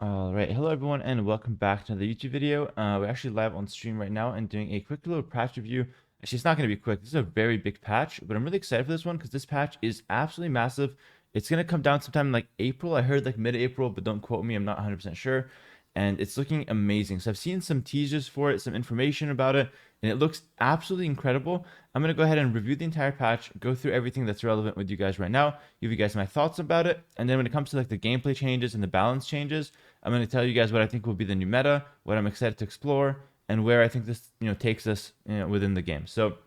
All right, hello everyone, and welcome back to another YouTube video. We're actually live on stream right now and doing a quick little patch review. Actually, it's not going to be quick. This is a very big patch, but I'm really excited for this one because this patch is absolutely massive. It's going to come down sometime in like April. I heard like mid-April, but don't quote me. I'm not 100% sure. And it's looking amazing. So I've seen some teasers for it, some information about it, and it looks absolutely incredible. I'm going to go ahead and review the entire patch, go through everything that's relevant with you guys right now, give you guys my thoughts about it, and then when it comes to like the gameplay changes and the balance changes, I'm going to tell you guys what I think will be the new meta, what I'm excited to explore, and where I think this takes us within the game. So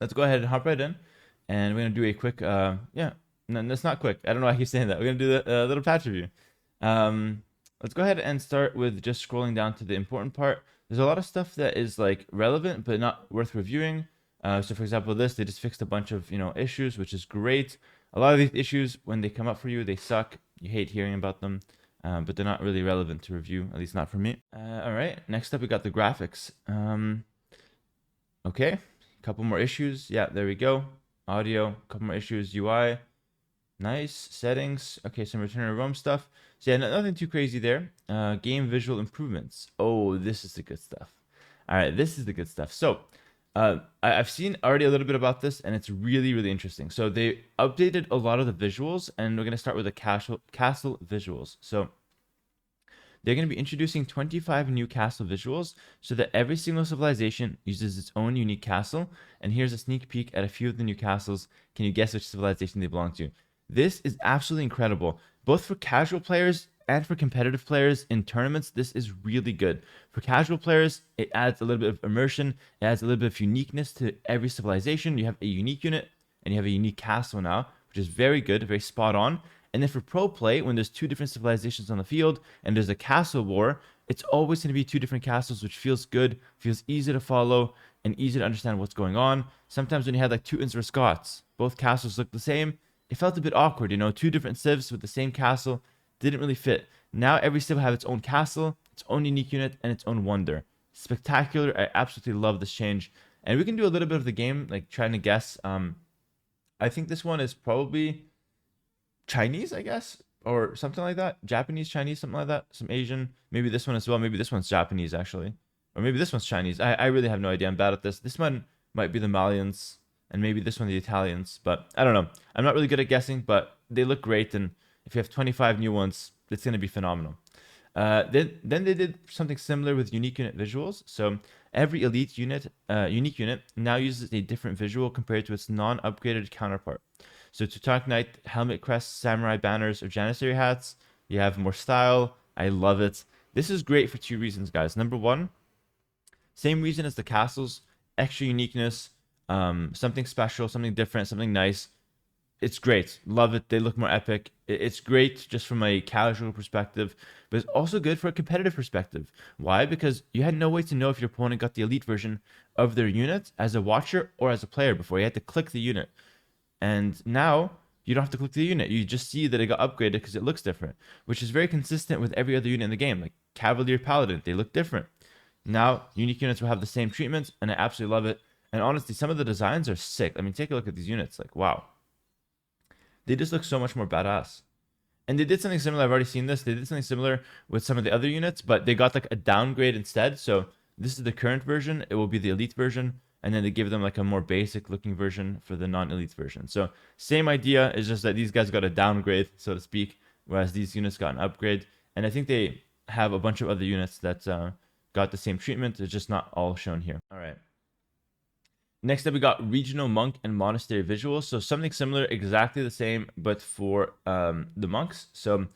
let's go ahead and hop right in, and we're going to do a quick no, that's not quick. I don't know why I keep saying that. We're going to do the little patch review. Let's go ahead and start with just scrolling down to the important part. There's a lot of stuff that is like relevant but not worth reviewing. So for example, they just fixed a bunch of issues, which is great. A lot of these issues, when they come up for you, they suck. You hate hearing about them, but they're not really relevant to review, at least not for me. All right, next up we got the graphics. Okay, a couple more issues. Yeah, there we go. Audio, a couple more issues. UI, nice. Settings. Okay, some return to Rome stuff. So yeah, nothing too crazy there. Game visual improvements. Oh, this is the good stuff. All right, this is the good stuff. So I've seen already a little bit about this, and it's really, really interesting. So they updated a lot of the visuals, and we're going to start with the castle visuals. So they're going to be introducing 25 new castle visuals so that every single civilization uses its own unique castle. And here's a sneak peek at a few of the new castles. Can you guess which civilization they belong to? This is absolutely incredible, both for casual players and for competitive players in tournaments. This is really good. For casual players, it adds a little bit of immersion. It adds a little bit of uniqueness to every civilization. You have a unique unit and you have a unique castle now, which is very good, very spot on. And then for pro play, when there's two different civilizations on the field and there's a castle war, it's always going to be two different castles, which feels good, feels easy to follow, and easy to understand what's going on. Sometimes when you had like Teutons or Scots, both castles look the same, it felt a bit awkward, two different civs with the same castle didn't really fit. Now every civ will have its own castle, its own unique unit, and its own wonder. Spectacular. I absolutely love this change. And we can do a little bit of the game, like trying to guess. I think this one is probably Chinese, I guess, or something like that. Japanese, Chinese, something like that. Some Asian. Maybe this one as well. Maybe this one's Japanese, actually. Or maybe this one's Chinese. I really have no idea. I'm bad at this. This one might be the Malians, and maybe this one the Italians. But I don't know. I'm not really good at guessing, but they look great. And if you have 25 new ones, it's going to be phenomenal. Then they did something similar with unique unit visuals. So every elite unit, unique unit, now uses a different visual compared to its non-upgraded counterpart. So Teutonic Knight, helmet crests, samurai banners, or janissary hats, you have more style. I love it. This is great for two reasons, guys. Number one, same reason as the castles, extra uniqueness, something special, something different, something nice. It's great. Love it. They look more epic. It's great just from a casual perspective, but it's also good for a competitive perspective. Why? Because you had no way to know if your opponent got the elite version of their unit as a watcher or as a player before. You had to click the unit. And now you don't have to click the unit. You just see that it got upgraded because it looks different, which is very consistent with every other unit in the game. Like Cavalier Paladin, they look different. Now, unique units will have the same treatment, and I absolutely love it. And honestly, some of the designs are sick. I mean, take a look at these units. Like, wow. They just look so much more badass. And they did something similar. I've already seen this. They did something similar with some of the other units, but they got like a downgrade instead. So this is the current version. It will be the elite version. And then they give them like a more basic looking version for the non-elite version. So same idea, is just that these guys got a downgrade, so to speak, whereas these units got an upgrade. And I think they have a bunch of other units that got the same treatment. It's just not all shown here. All right. Next up, we got regional monk and monastery visuals. So something similar, exactly the same, but for the monks. So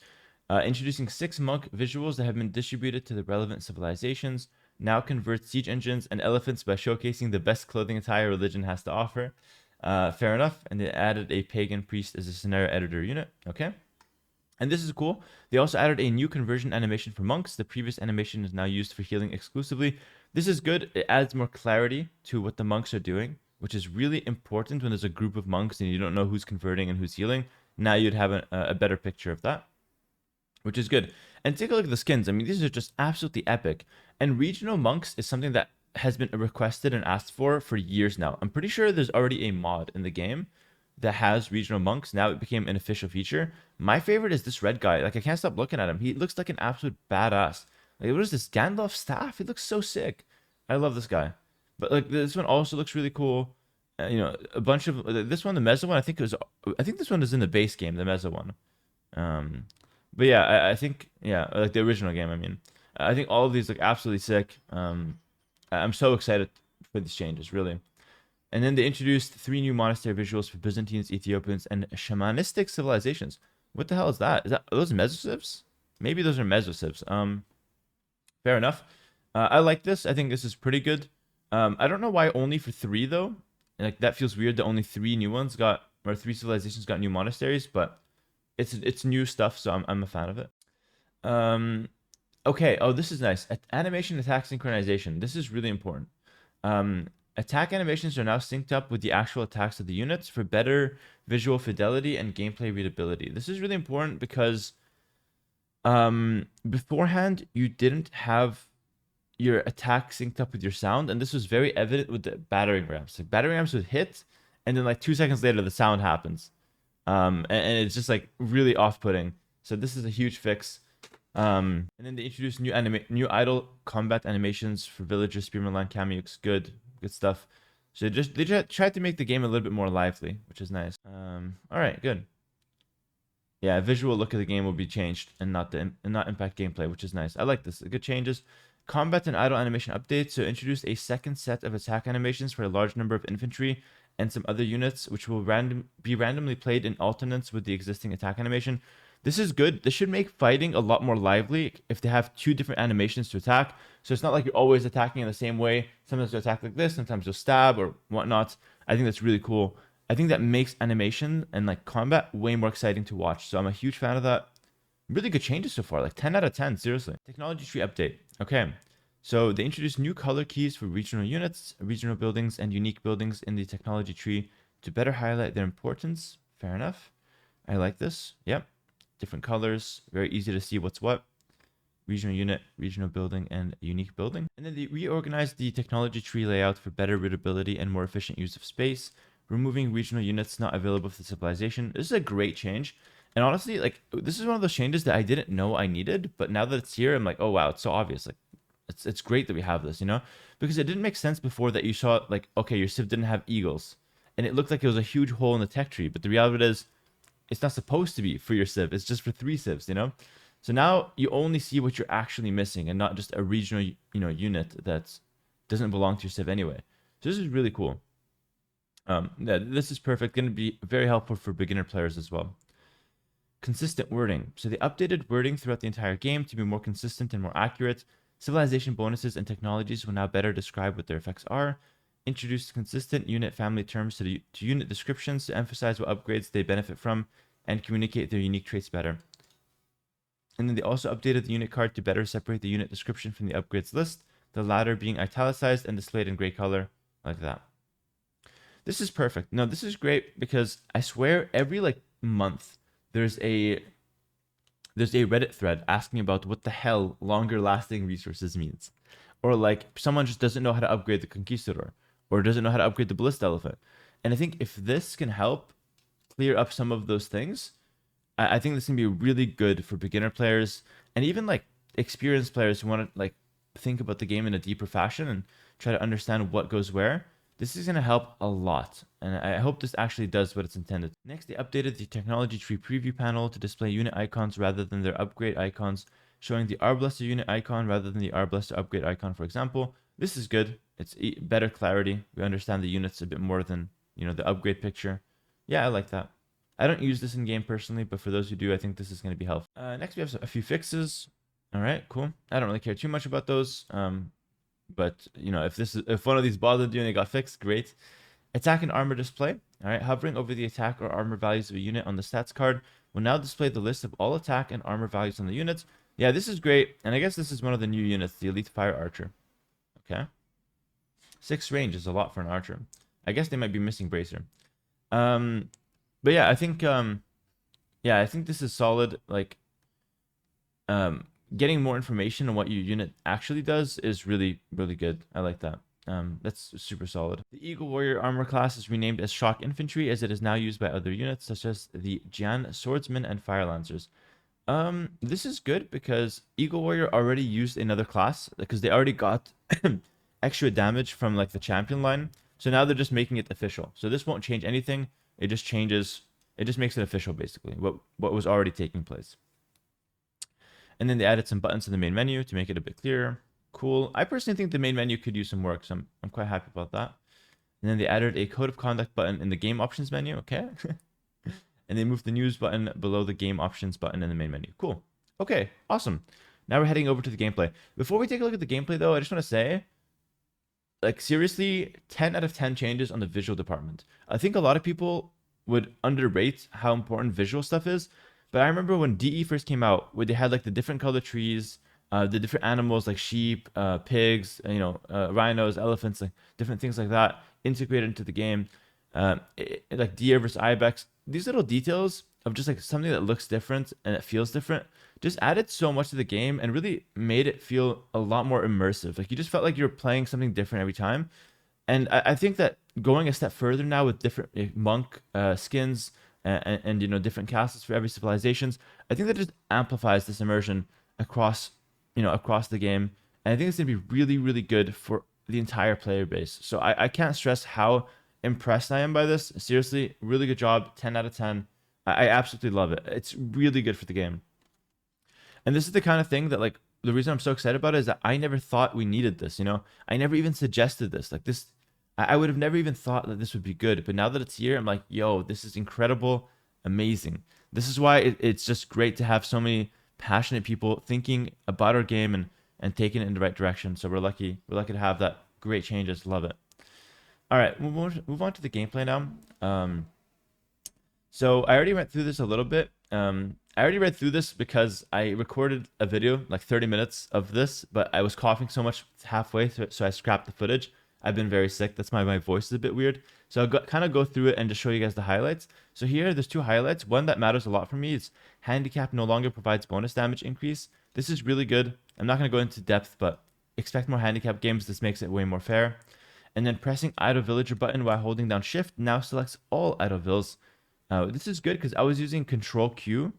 introducing 6 monk visuals that have been distributed to the relevant civilizations. Now convert siege engines and elephants by showcasing the best clothing attire religion has to offer. Fair enough. And they added a pagan priest as a scenario editor unit. Okay. And this is cool. They also added a new conversion animation for monks. The previous animation is now used for healing exclusively. This is good. It adds more clarity to what the monks are doing, which is really important when there's a group of monks and you don't know who's converting and who's healing. Now you'd have a better picture of that, which is good. And take a look at the skins. I mean, these are just absolutely epic. And regional monks is something that has been requested and asked for years now. I'm pretty sure there's already a mod in the game that has regional monks. Now it became an official feature. My favorite is this red guy. Like, I can't stop looking at him. He looks like an absolute badass. Like, what is this? Gandalf staff? He looks so sick. I love this guy. But like this one also looks really cool. You know, a bunch of this one, the Mezzo one. I think this one is in the base game, the Mezzo one. Um, but yeah, I think yeah, like the original game. I mean, I think all of these look absolutely sick. I'm so excited for these changes, really. And then they introduced 3 new monastery visuals for Byzantines, Ethiopians, and shamanistic civilizations. What the hell is that? Are those Mesocivs? Maybe those are Mesocivs. Fair enough. I like this. I think this is pretty good. I don't know why only for 3 though. Like that feels weird that only 3 new ones got, or 3 civilizations got new monasteries, but it's new stuff, so I'm a fan of it. Okay. Oh, this is nice. Animation attack synchronization. This is really important. Attack animations are now synced up with the actual attacks of the units for better visual fidelity and gameplay readability. This is really important because beforehand you didn't have your attack synced up with your sound, and this was very evident with the battering rams. Like battering rams would hit, and then like 2 seconds later the sound happens, and it's just like really off-putting. So this is a huge fix. And then they introduced new idle combat animations for villagers, spearman line cameos. Good stuff. So they just tried to make the game a little bit more lively, which is nice. All right, good. Yeah, visual look of the game will be changed and not impact gameplay, which is nice. I like this. Good changes. Combat and idle animation updates. So introduced a second set of attack animations for a large number of infantry and some other units, which will be randomly played in alternance with the existing attack animation. This is good. This should make fighting a lot more lively if they have 2 different animations to attack. So it's not like you're always attacking in the same way. Sometimes you attack like this, sometimes you'll stab or whatnot. I think that's really cool. I think that makes animation and like combat way more exciting to watch. So I'm a huge fan of that. Really good changes so far, like 10 out of 10, seriously. Technology tree update. Okay. So they introduced new color keys for regional units, regional buildings, and unique buildings in the technology tree to better highlight their importance. Fair enough. I like this. Yep. Different colors, very easy to see what's what. Regional unit, regional building, and unique building. And then they reorganized the technology tree layout for better readability and more efficient use of space, removing regional units not available for the civilization. This is a great change. And honestly, like this is one of those changes that I didn't know I needed, but now that it's here, I'm like, oh wow, it's so obvious. Like it's great that we have this, you know? Because it didn't make sense before that you saw like, okay, your civ didn't have eagles. And it looked like it was a huge hole in the tech tree, but the reality is it's not supposed to be for your civ. It's just for 3 civs, you know? So now you only see what you're actually missing and not just a regional, unit that doesn't belong to your civ anyway. So this is really cool. Yeah, this is perfect. Going to be very helpful for beginner players as well. Consistent wording. So they updated wording throughout the entire game to be more consistent and more accurate. Civilization bonuses and technologies will now better describe what their effects are. Introduced consistent unit family terms to unit descriptions to emphasize what upgrades they benefit from and communicate their unique traits better. And then they also updated the unit card to better separate the unit description from the upgrades list, the latter being italicized and displayed in gray color, like that. This is perfect. No, this is great because I swear every like month there's a Reddit thread asking about what the hell longer lasting resources means. Or like someone just doesn't know how to upgrade the Conquistador or doesn't know how to upgrade the Ballista Elephant. And I think if this can help clear up some of those things, I think this can be really good for beginner players and even like experienced players who want to like think about the game in a deeper fashion and try to understand what goes where. This is going to help a lot, and I hope this actually does what it's intended. Next, they updated the technology tree preview panel to display unit icons rather than their upgrade icons, showing the Arblaster unit icon rather than the Arblaster upgrade icon, for example. This is good. It's better clarity. We understand the units a bit more than, the upgrade picture. Yeah, I like that. I don't use this in game personally, but for those who do, I think this is going to be helpful. Next, we have a few fixes. All right, cool. I don't really care too much about those. But if one of these bothered you and it got fixed, great. Attack and armor display. All right, hovering over the attack or armor values of a unit on the stats card will now display the list of all attack and armor values on the units. Yeah, this is great, and I guess this is one of the new units, the Elite Fire Archer. Okay, 6 range is a lot for an archer. I guess they might be missing bracer. But yeah, I think this is solid. Like, getting more information on what your unit actually does is really, really good. I like that. That's super solid. The Eagle Warrior armor class is renamed as Shock Infantry, as it is now used by other units such as the Jian Swordsmen and Fire Lancers. This is good because Eagle Warrior already used another class because they already got extra damage from like the champion line. So now they're just making it official. So this won't change anything. It just changes. It just makes it official, basically, what was already taking place. And then they added some buttons to the main menu to make it a bit clearer. Cool. I personally think the main menu could use some work, so I'm quite happy about that. And then they added a code of conduct button in the game options menu. Okay. And they moved the news button below the game options button in the main menu. Cool. Okay, awesome. Now we're heading over to the gameplay. Before we take a look at the gameplay, though, I just want to say, like, seriously, 10 out of 10 changes on the visual department. I think a lot of people would underrate how important visual stuff is, but I remember when DE first came out, where they had like the different color trees, the different animals like sheep, pigs, rhinos, elephants, like different things like that integrated into the game, like deer versus ibex. These little details of just like something that looks different and it feels different just added so much to the game and really made it feel a lot more immersive. Like you just felt like you're playing something different every time. And I think that going a step further now with different monk skins and different castles for every civilizations, I think that just amplifies this immersion across the game. And I think it's gonna be really, really good for the entire player base. So I can't stress how impressed I am by this. Seriously, really good job. 10 out of 10. I absolutely love it. It's really good for the game. And this is the kind of thing that, like, the reason I'm so excited about it is that I never thought we needed this, I never even suggested this. Like this, I would have never even thought that this would be good. But now that it's here, I'm like, yo, this is incredible, amazing. This is why it's just great to have so many passionate people thinking about our game and taking it in the right direction. So we're lucky to have that. Great changes. Love it. All right, we'll move on to the gameplay now. So I already went through this a little bit. I already read through this because I recorded a video, like 30 minutes of this, but I was coughing so much halfway, so I scrapped the footage. I've been very sick. That's why my voice is a bit weird. So I'll kind of go through it and just show you guys the highlights. So here, there's two highlights. One that matters a lot for me is handicap no longer provides bonus damage increase. This is really good. I'm not going to go into depth, but expect more handicap games. This makes it way more fair. And then pressing idle villager button while holding down shift now selects all idle vills. This is good because I was using control Q.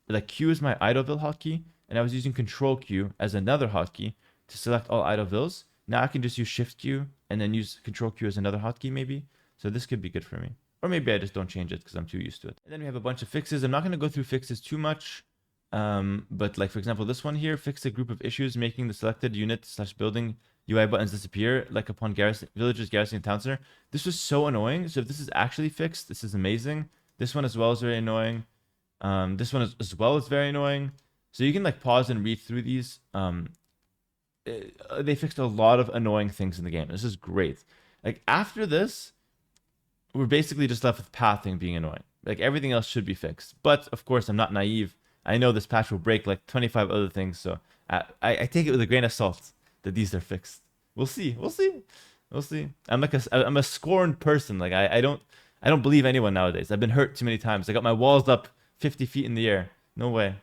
Like Q is my idle-ville hotkey, and I was using Control Q as another hotkey to select all idle-vills. Now I can just use Shift Q and then use Control Q as another hotkey maybe. So this could be good for me. Or maybe I just don't change it because I'm too used to it. And then we have a bunch of fixes. I'm not going to go through fixes too much. But like, for example, this one here, fix a group of issues making the selected unit/building UI buttons disappear, like upon villagers garrisoning town center. This was so annoying. So if this is actually fixed, this is amazing. This one as well is very annoying. This one as well is very annoying. So you can like pause and read through these. They fixed a lot of annoying things in the game. This is great. Like after this, we're basically just left with pathing being annoying. Like everything else should be fixed. But of course, I'm not naive. I know this patch will break like 25 other things. So I take it with a grain of salt that these are fixed. We'll see. We'll see. We'll see. I'm a scorned person. Like I don't believe anyone nowadays. I've been hurt too many times. I got my walls up 50 feet in the air. No way. I'm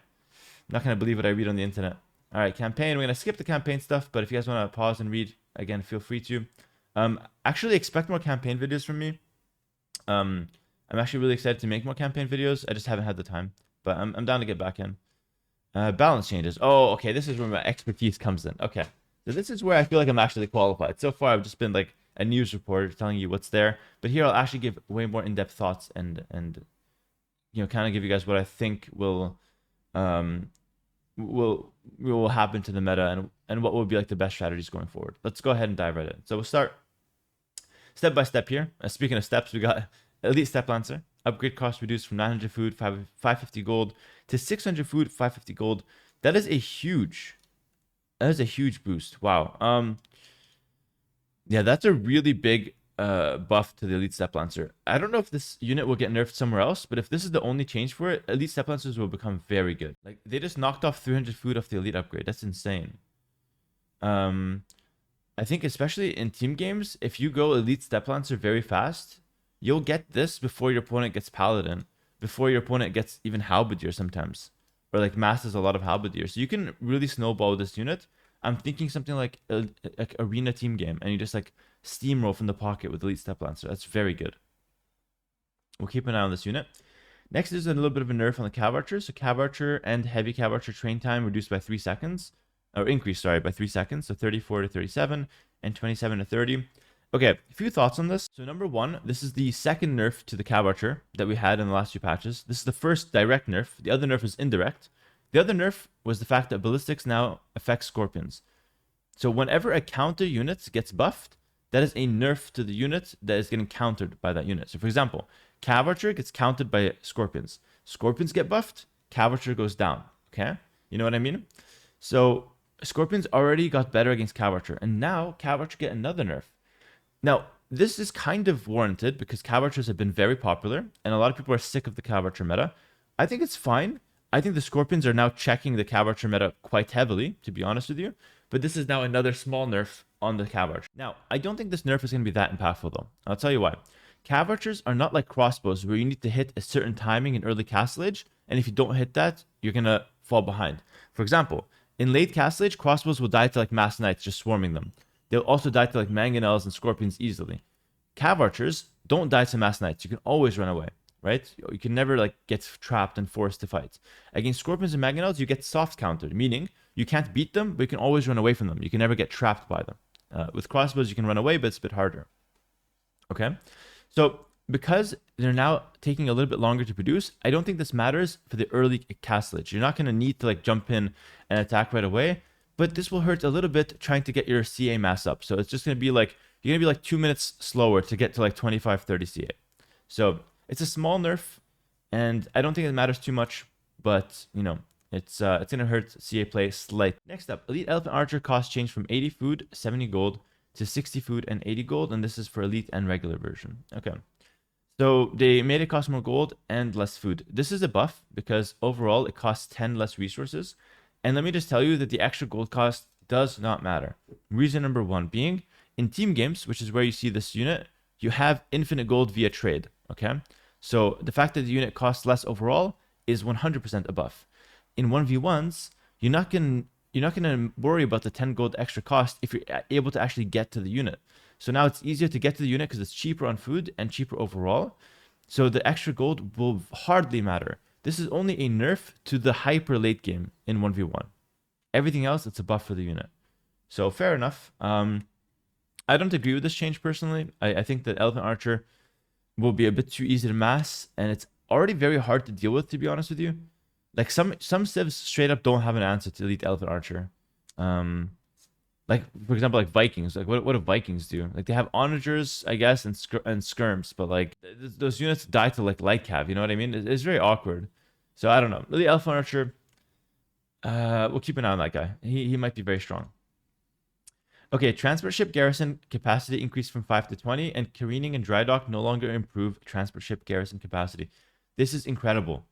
not going to believe what I read on the internet. All right, campaign. We're going to skip the campaign stuff, but if you guys want to pause and read, again, feel free to. Actually, expect more campaign videos from me. I'm actually really excited to make more campaign videos. I just haven't had the time, but I'm down to get back in. Balance changes. Oh, okay. This is where my expertise comes in. Okay. So this is where I feel like I'm actually qualified. So far, I've just been like a news reporter telling you what's there. But here, I'll actually give way more in-depth thoughts and kind of give you guys what I think will happen to the meta and what will be like the best strategies going forward. Let's go ahead and dive right in. So we'll start step by step here. Speaking of steps, we got Elite Step Lancer. Upgrade cost reduced from 900 food, 550 gold to 600 food, 550 gold. That is a huge boost. Wow. Yeah, that's a really big buff to the Elite Step Lancer. I don't know if this unit will get nerfed somewhere else, but if this is the only change for it, Elite Step Lancers will become very good. Like they just knocked off 300 food off the Elite upgrade. That's insane. I think especially in team games, if you go Elite Step Lancer very fast, you'll get this before your opponent gets Paladin, before your opponent gets even Halberdier sometimes, or like masses a lot of Halberdier. So you can really snowball this unit. I'm thinking something like a arena team game, and you just like steamroll from the pocket with Elite Step Lancer. That's very good. We'll keep an eye on this unit. Next is a little bit of a nerf on the Cav Archer. So Cav Archer and Heavy Cav Archer train time reduced by 3 seconds. Or increased, sorry, by 3 seconds. So 34 to 37 and 27 to 30. Okay, a few thoughts on this. So number one, this is the second nerf to the Cav Archer that we had in the last few patches. This is the first direct nerf. The other nerf is indirect. The other nerf was the fact that ballistics now affects scorpions. So whenever a counter unit gets buffed, that is a nerf to the unit that is getting countered by that unit. So for example, Cav Archer gets countered by scorpions. Scorpions get buffed, Cav Archer goes down. Okay? You know what I mean? So scorpions already got better against Cav Archer, and now Cav Archer get another nerf. Now, this is kind of warranted because Cav Archers have been very popular, and a lot of people are sick of the Cav Archer meta. I think it's fine. I think the Scorpions are now checking the Cav Archer meta quite heavily, to be honest with you. But this is now another small nerf on the Cav Archer. Now, I don't think this nerf is going to be that impactful, though. I'll tell you why. Cav Archers are not like crossbows, where you need to hit a certain timing in early Castle Age, and if you don't hit that, you're going to fall behind. For example, in late Castle Age, crossbows will die to like Mass Knights, just swarming them. They'll also die to like Mangonels and Scorpions easily. Cav Archers don't die to Mass Knights. You can always run away, right? You can never like get trapped and forced to fight. Against Scorpions and Mangonels, you get soft countered, meaning you can't beat them, but you can always run away from them. You can never get trapped by them. With crossbows, you can run away, but it's a bit harder. Okay? So because they're now taking a little bit longer to produce, I don't think this matters for the early Castle Age. You're not going to need to like jump in and attack right away, but this will hurt a little bit trying to get your CA mass up. So it's just going to be like, you're going to be like 2 minutes slower to get to like 25, 30 CA. So it's a small nerf, and I don't think it matters too much, but you know, it's going to hurt CA play slightly. Next up, Elite Elephant Archer cost changed from 80 food, 70 gold to 60 food and 80 gold, and this is for Elite and regular version. Okay. So they made it cost more gold and less food. This is a buff because overall it costs 10 less resources. And let me just tell you that the extra gold cost does not matter. Reason number one being, in team games, which is where you see this unit, you have infinite gold via trade, okay? So the fact that the unit costs less overall is 100% a buff. In 1v1s, you're not gonna worry about the 10 gold extra cost if you're able to actually get to the unit. So now it's easier to get to the unit because it's cheaper on food and cheaper overall. So the extra gold will hardly matter. This is only a nerf to the hyper late game in 1v1. Everything else, it's a buff for the unit. So fair enough. I don't agree with this change personally. I think that Elephant Archer will be a bit too easy to mass, and it's already very hard to deal with, to be honest with you. Like some civs straight up don't have an answer to Elite Elephant Archer. Like for example, like Vikings. Like what do Vikings do? Like they have onagers, I guess, and skirms, but like those units die to like light cav. You know what I mean? It's very awkward. So I don't know. Elite Elephant Archer. We'll keep an eye on that guy. He might be very strong. Okay, transport ship garrison capacity increased from 5 to 20, and careening and dry dock no longer improve transport ship garrison capacity. This is incredible.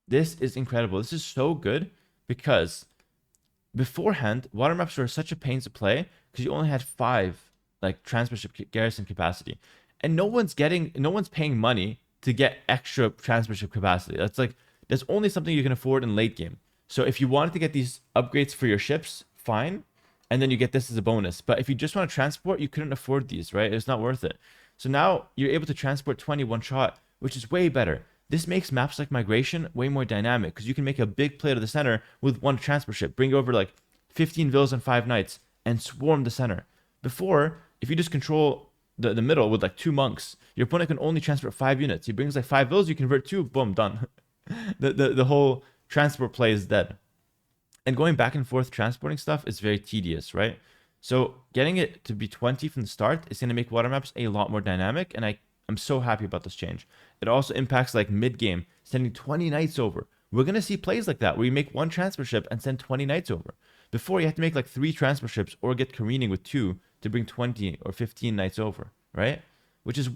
This is incredible. This is so good because beforehand, water maps were such a pain to play because you only had 5 like transport ship garrison capacity, and no one's paying money to get extra transport ship capacity. That's only something you can afford in late game. So if you wanted to get these upgrades for your ships, fine. And then you get this as a bonus. But if you just want to transport, you couldn't afford these, right? It's not worth it. So now you're able to transport 20 one shot, which is way better. This makes maps like Migration way more dynamic because you can make a big play to the center with one transport ship, bring over like 15 villas and 5 knights, and swarm the center. Before, if you just control the middle with like 2 monks, your opponent can only transport 5 units. He brings like 5 villas, you convert 2, boom, done. the whole transport play is dead. And going back and forth transporting stuff is very tedious, right? So getting it to be 20 from the start is going to make water maps a lot more dynamic, and I'm so happy about this change. It also impacts like mid-game, sending 20 knights over. We're going to see plays like that where you make 1 transport ship and send 20 knights over. Before, you had to make like 3 transport ships or get careening with 2 to bring 20 or 15 knights over, right? Which is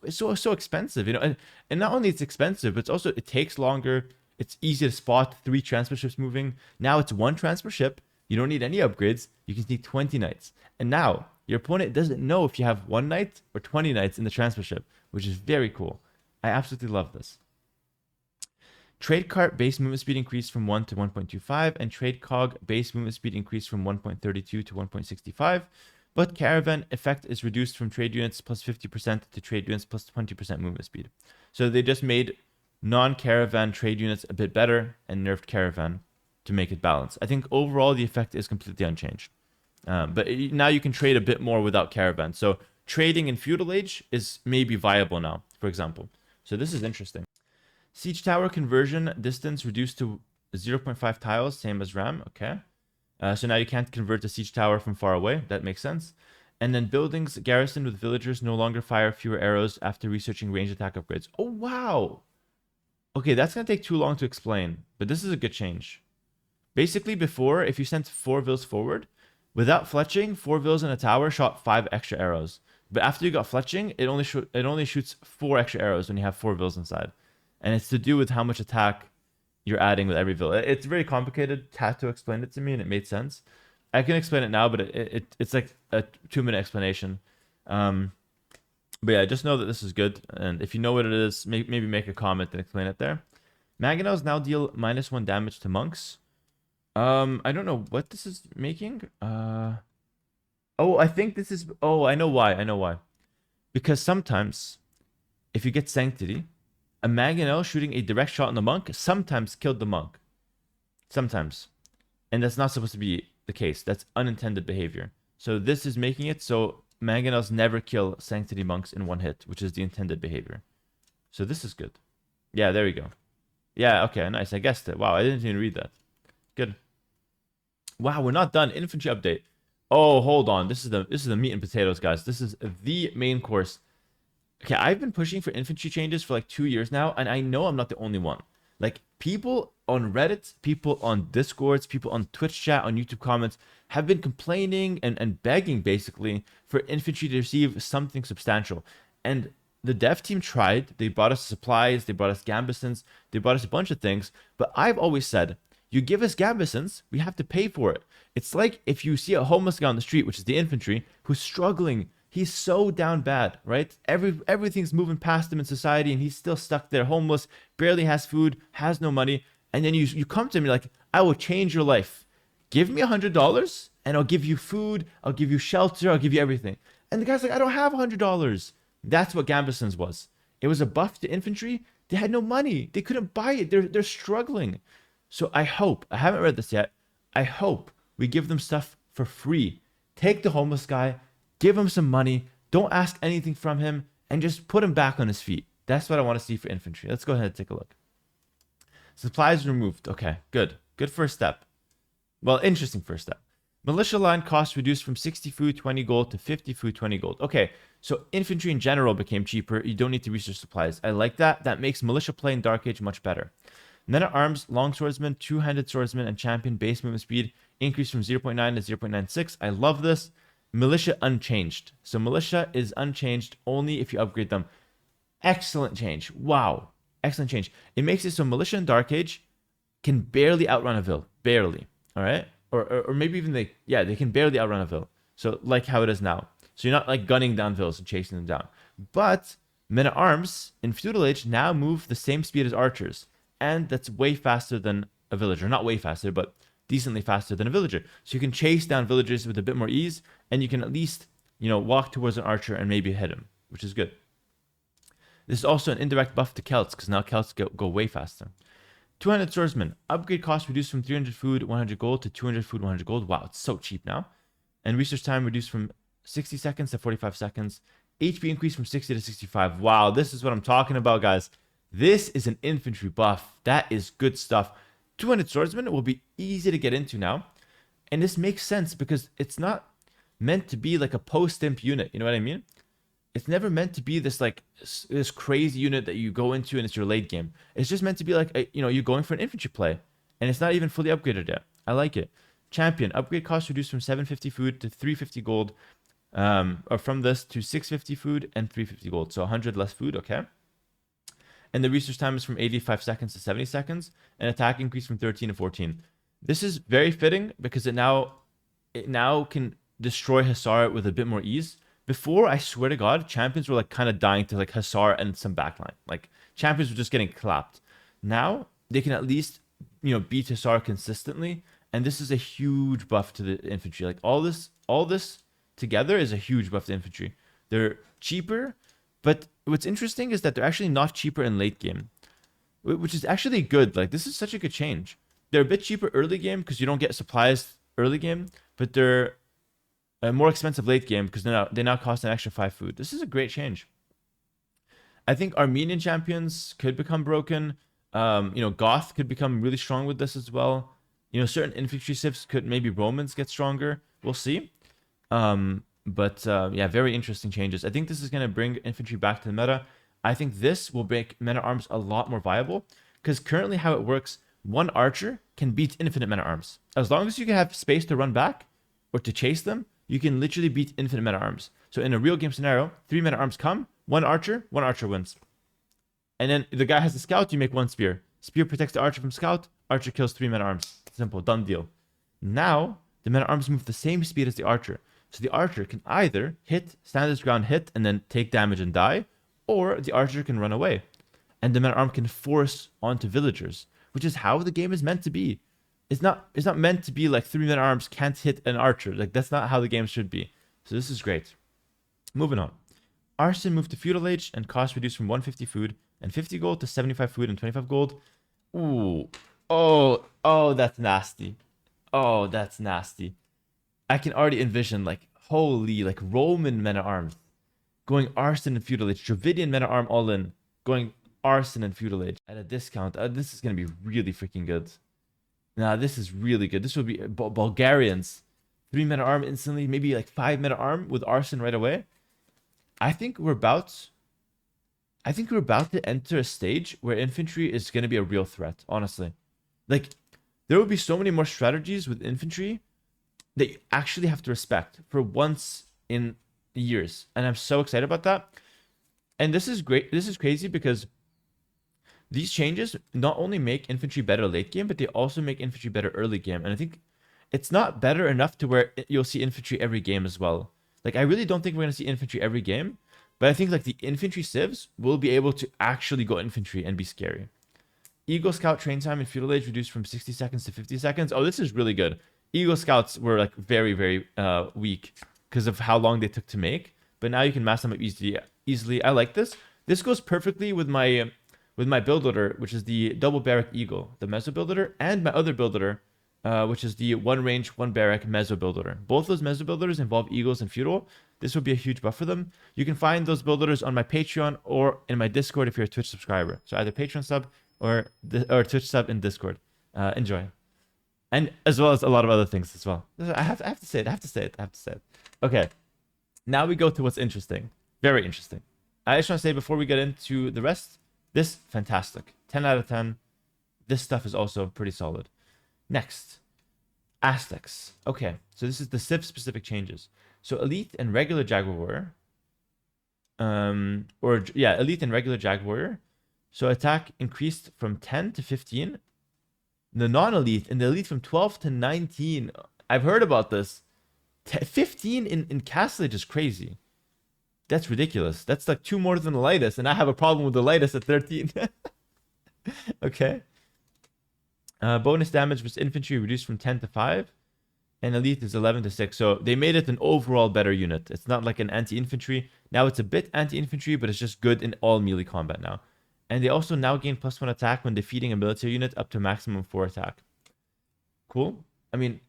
so expensive, you know? And not only it's expensive, but it takes longer. It's easy to spot 3 transport ships moving. Now it's 1 transport ship. You don't need any upgrades. You can sneak 20 knights. And now your opponent doesn't know if you have 1 knight or 20 knights in the transport ship, which is very cool. I absolutely love this. Trade cart base movement speed increased from 1 to 1.25, and trade cog base movement speed increased from 1.32 to 1.65. But caravan effect is reduced from trade units plus 50% to trade units plus 20% movement speed. So they just made non-caravan trade units a bit better and nerfed caravan to make it balance. I think overall the effect is completely unchanged. But now you can trade a bit more without caravan. So trading in feudal age is maybe viable now, for example. So this is interesting. Siege tower conversion distance reduced to 0.5 tiles, same as RAM. Okay. So now you can't convert the siege tower from far away. That makes sense. And then buildings garrisoned with villagers no longer fire fewer arrows after researching range attack upgrades. Oh, wow. Okay, that's going to take too long to explain, but this is a good change. Basically, before, if you sent 4 vills forward, without fletching, 4 vills in a tower shot 5 extra arrows. But after you got fletching, it only shoots 4 extra arrows when you have 4 vills inside. And it's to do with how much attack you're adding with every vill. It's very complicated. Tato explained it to me, and it made sense. I can explain it now, but it's like a 2-minute explanation. But yeah, just know that this is good. And if you know what it is, maybe make a comment and explain it there. Mangonels now deal -1 damage to monks. I don't know what this is making. Oh, I think this is... Oh, I know why. I know why. Because sometimes, if you get Sanctity, a Mangonel shooting a direct shot on the monk sometimes killed the monk. Sometimes. And that's not supposed to be the case. That's unintended behavior. So this is making it so Mangonels never kill Sanctity monks in 1 hit, which is the intended behavior. So this is good. Yeah, there we go. Yeah, okay, nice. I guessed it. Wow, I didn't even read that. Good. Wow, we're not done. Infantry update. Oh, hold on. This is the meat and potatoes, guys. This is the main course. Okay, I've been pushing for infantry changes for like 2 years now, and I know I'm not the only one. Like, people on Reddit, people on Discords, people on Twitch chat, on YouTube comments have been complaining and begging, basically, for infantry to receive something substantial. And the dev team tried. They brought us supplies, they brought us gambesons, they brought us a bunch of things. But I've always said, you give us gambesons, we have to pay for it. It's like if you see a homeless guy on the street, which is the infantry, who's struggling. He's so down bad, right? Everything's moving past him in society, and he's still stuck there, homeless, barely has food, has no money. And then you come to him, you're like, I will change your life. Give me $100, and I'll give you food, I'll give you shelter, I'll give you everything. And the guy's like, I don't have $100. That's what Gambesons was. It was a buff to infantry. They had no money. They couldn't buy it. They're struggling. So I hope, I haven't read this yet, I hope we give them stuff for free. Take the homeless guy, give him some money, don't ask anything from him, and just put him back on his feet. That's what I want to see for infantry. Let's go ahead and take a look. Supplies removed. Okay, good. Good first step. Well, interesting first step. Militia line cost reduced from 60 food, 20 gold to 50 food, 20 gold. Okay, so infantry in general became cheaper. You don't need to research supplies. I like that. That makes militia play in Dark Age much better. Men at Arms, Longswordsman, Two-Handed Swordsman, and Champion base movement speed increased from 0.9 to 0.96. I love this. Militia unchanged. So militia is unchanged only if you upgrade them. Excellent change. Wow. Excellent change. It makes it so militia in Dark Age can barely outrun a vill. Barely. All right? Or maybe even they can barely outrun a vill. So like how it is now. So you're not like gunning down vills and chasing them down. But men at arms in feudal age now move the same speed as archers. And that's way faster than a villager. Not way faster, but decently faster than a villager. So you can chase down villagers with a bit more ease, and you can at least, walk towards an archer and maybe hit him, which is good. This is also an indirect buff to Celts, because now Celts go way faster. 200 swordsman. Upgrade cost reduced from 300 food, 100 gold to 200 food, 100 gold. Wow, it's so cheap now. And research time reduced from 60 seconds to 45 seconds. HP increased from 60 to 65. Wow, this is what I'm talking about, guys. This is an infantry buff. That is good stuff. 200 swordsman will be easy to get into now. And this makes sense because it's not meant to be like a post-imp unit. You know what I mean? It's never meant to be this this crazy unit that you go into and it's your late game. It's just meant to be like, you're going for an infantry play. And it's not even fully upgraded yet. I like it. Champion. Upgrade cost reduced from 750 food to 350 gold. Or from this to 650 food and 350 gold. So 100 less food, okay? And the research time is from 85 seconds to 70 seconds. And attack increase from 13 to 14. This is very fitting because it now can destroy Hussar with a bit more ease. Before, I swear to God, champions were like kind of dying to like Hussar and some backline. Like champions were just getting clapped. Now, they can at least, beat Hussar consistently. And this is a huge buff to the infantry. Like all this together is a huge buff to infantry. They're cheaper, but what's interesting is that they're actually not cheaper in late game, which is actually good. Like this is such a good change. They're a bit cheaper early game because you don't get supplies early game, but they're more expensive late game because they now cost an extra 5 food. This is a great change. I think Armenian champions could become broken. Goth could become really strong with this as well. Certain infantry civs could, maybe Romans get stronger. We'll see. Yeah, very interesting changes. I think this is going to bring infantry back to the meta. I think this will make men at arms a lot more viable because currently how it works, one archer can beat infinite men at arms. As long as you can have space to run back or to chase them, you can literally beat infinite men at arms. So in a real game scenario, 3 men at arms come, one archer wins. And then the guy has a scout, you make 1 spear. Spear protects the archer from scout, archer kills 3 men at arms. Simple, done deal. Now, the men at arms move the same speed as the archer. So the archer can either stand his ground, hit, and then take damage and die, or the archer can run away. And the men at arms can force onto villagers, which is how the game is meant to be. It's not meant to be like 3 men at arms can't hit an archer. Like that's not how the game should be. So this is great. Moving on. Arson moved to feudal age and cost reduced from 150 food and 50 gold to 75 food and 25 gold. Ooh. Oh, that's nasty. Oh, that's nasty. I can already envision like Roman men at arms going arson and feudal age, Dravidian men at arm all in, going arson and feudal age at a discount. This is gonna be really freaking good. Nah, this is really good. This will be Bulgarians, 3 men at arm instantly, maybe like 5 men at arm with arson right away. I think we're about to enter a stage where infantry is gonna be a real threat. Honestly, like there will be so many more strategies with infantry that you actually have to respect for once in years. And I'm so excited about that. And this is great. This is crazy because these changes not only make infantry better late game, but they also make infantry better early game. And I think it's not better enough to where you'll see infantry every game as well. Like, I really don't think we're going to see infantry every game. But I think like the infantry civs will be able to actually go infantry and be scary. Eagle Scout train time in feudal age reduced from 60 seconds to 50 seconds. Oh, this is really good. Eagle Scouts were like very, very weak because of how long they took to make. But now you can mass them up easily. I like this. This goes perfectly with my build order, which is the double barrack eagle, the meso build order, and my other build order, which is the 1 range, 1 barrack meso build order. Both those meso build orders involve eagles and feudal. This will be a huge buff for them. You can find those build orders on my Patreon or in my Discord if you're a Twitch subscriber. So either Patreon sub or Twitch sub in Discord. Enjoy. And as well as a lot of other things as well. I have to say it. Okay. Now we go to what's interesting. Very interesting. I just want to say before we get into the rest, this, fantastic. 10 out of 10. This stuff is also pretty solid. Next. Aztecs. Okay. So this is the Civ specific changes. So elite and regular Jaguar Warrior. Elite and regular Jag Warrior. So attack increased from 10 to 15. The non-elite and the elite from 12 to 19. I've heard about this. 15 in Castle Age is crazy. That's ridiculous. That's like 2 more than the lightest, and I have a problem with the lightest at 13. Okay. Bonus damage was infantry reduced from 10 to 5. And elite is 11 to 6. So they made it an overall better unit. It's not like an anti-infantry. Now it's a bit anti-infantry, but it's just good in all melee combat now. And they also now gain +1 attack when defeating a military unit up to maximum 4 attack. Cool. I mean,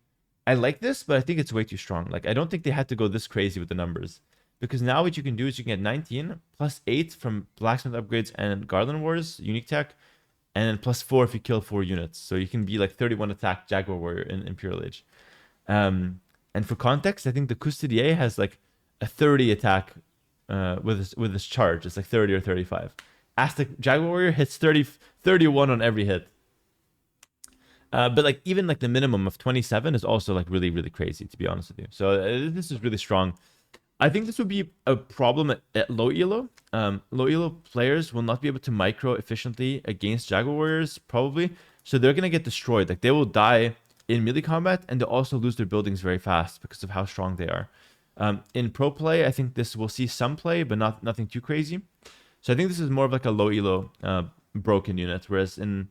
I like this, but I think it's way too strong. Like, I don't think they had to go this crazy with the numbers. Because now what you can do is you can get 19 plus 8 from blacksmith upgrades and Garland Wars, unique tech. And then +4 if you kill 4 units. So you can be like 31 attack Jaguar Warrior in Imperial Age. And for context, I think the Custodier has like a 30 attack with his charge. It's like 30 or 35. Aztec Jaguar Warrior hits 31 on every hit. But like even like the minimum of 27 is also like really, really crazy, to be honest with you. So this is really strong. I think this would be a problem at low elo. Low elo players will not be able to micro efficiently against Jaguar Warriors, probably. So they're going to get destroyed. Like they will die in melee combat, and they'll also lose their buildings very fast because of how strong they are. In pro play, I think this will see some play, but nothing too crazy. So I think this is more of like a low elo broken unit, whereas in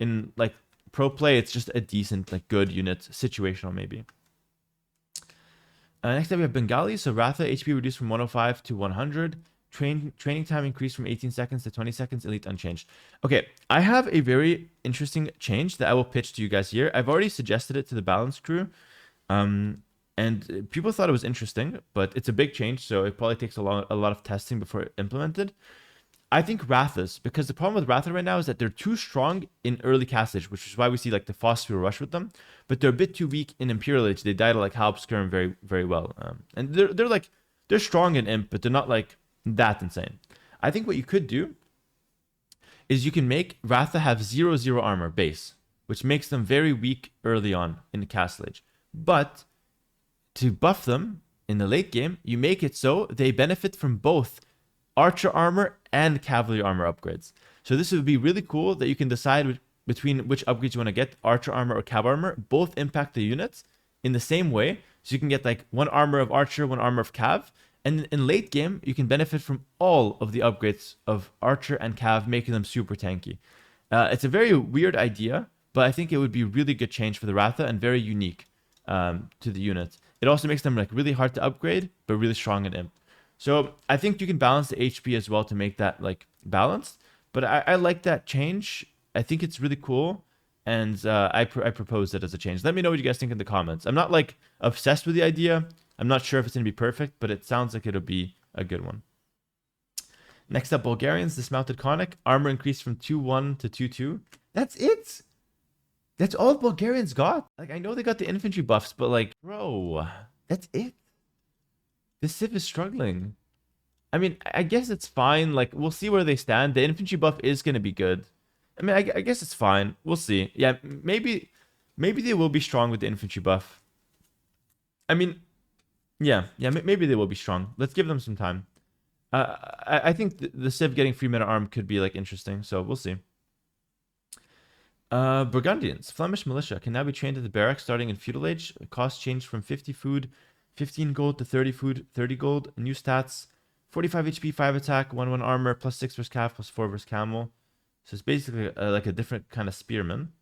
in like pro play, it's just a decent, like good unit, situational maybe. Next up, we have Bengali. So Ratha HP reduced from 105 to 100. Training time increased from 18 seconds to 20 seconds. Elite unchanged. Okay, I have a very interesting change that I will pitch to you guys here. I've already suggested it to the balance crew. And people thought it was interesting, but it's a big change, so it probably takes a lot of testing before implemented. I think Rathas, because the problem with Ratha right now is that they're too strong in early castage, which is why we see like the Phosphor rush with them, but they're a bit too weak in Imperial Age. They die to like Halb Skirm very, very well. And they're strong in Imp, but they're not like that insane. I think what you could do is you can make Ratha have 0/0 armor base, which makes them very weak early on in the Castle Age. But to buff them in the late game, you make it so they benefit from both archer armor and cavalry armor upgrades. So this would be really cool that you can decide between which upgrades you want to get, archer armor or cav armor. Both impact the units in the same way. So you can get like one armor of archer, one armor of cav. And in late game, you can benefit from all of the upgrades of archer and cav, making them super tanky. It's a very weird idea, but I think it would be a really good change for the Ratha and very unique to the unit. It also makes them like really hard to upgrade, but really strong in imp. So I think you can balance the HP as well to make that like balanced. But I like that change. I think it's really cool. And I propose it as a change. Let me know what you guys think in the comments. I'm not like obsessed with the idea. I'm not sure if it's going to be perfect, but it sounds like it'll be a good one. Next up, Bulgarians, dismounted Conic. Armor increased from 2-1 to 2-2. That's it. That's all Bulgarians got. Like, I know they got the infantry buffs, but like, bro, that's it. The Civ is struggling. I mean, I guess it's fine. Like, we'll see where they stand. The infantry buff is going to be good. I mean, I guess it's fine. We'll see. Yeah, maybe they will be strong with the infantry buff. I mean, yeah, maybe they will be strong. Let's give them some time. I think the Civ getting free meta arm could be like interesting, so we'll see. Burgundians, Flemish militia can now be trained at the barracks starting in feudal age. Cost changed from 50 food, 15 gold to 30 food, 30 gold. New stats: 45 HP, 5 attack, 1/1 armor, +6 versus cav, +4 versus camel. So it's basically like a different kind of spearman.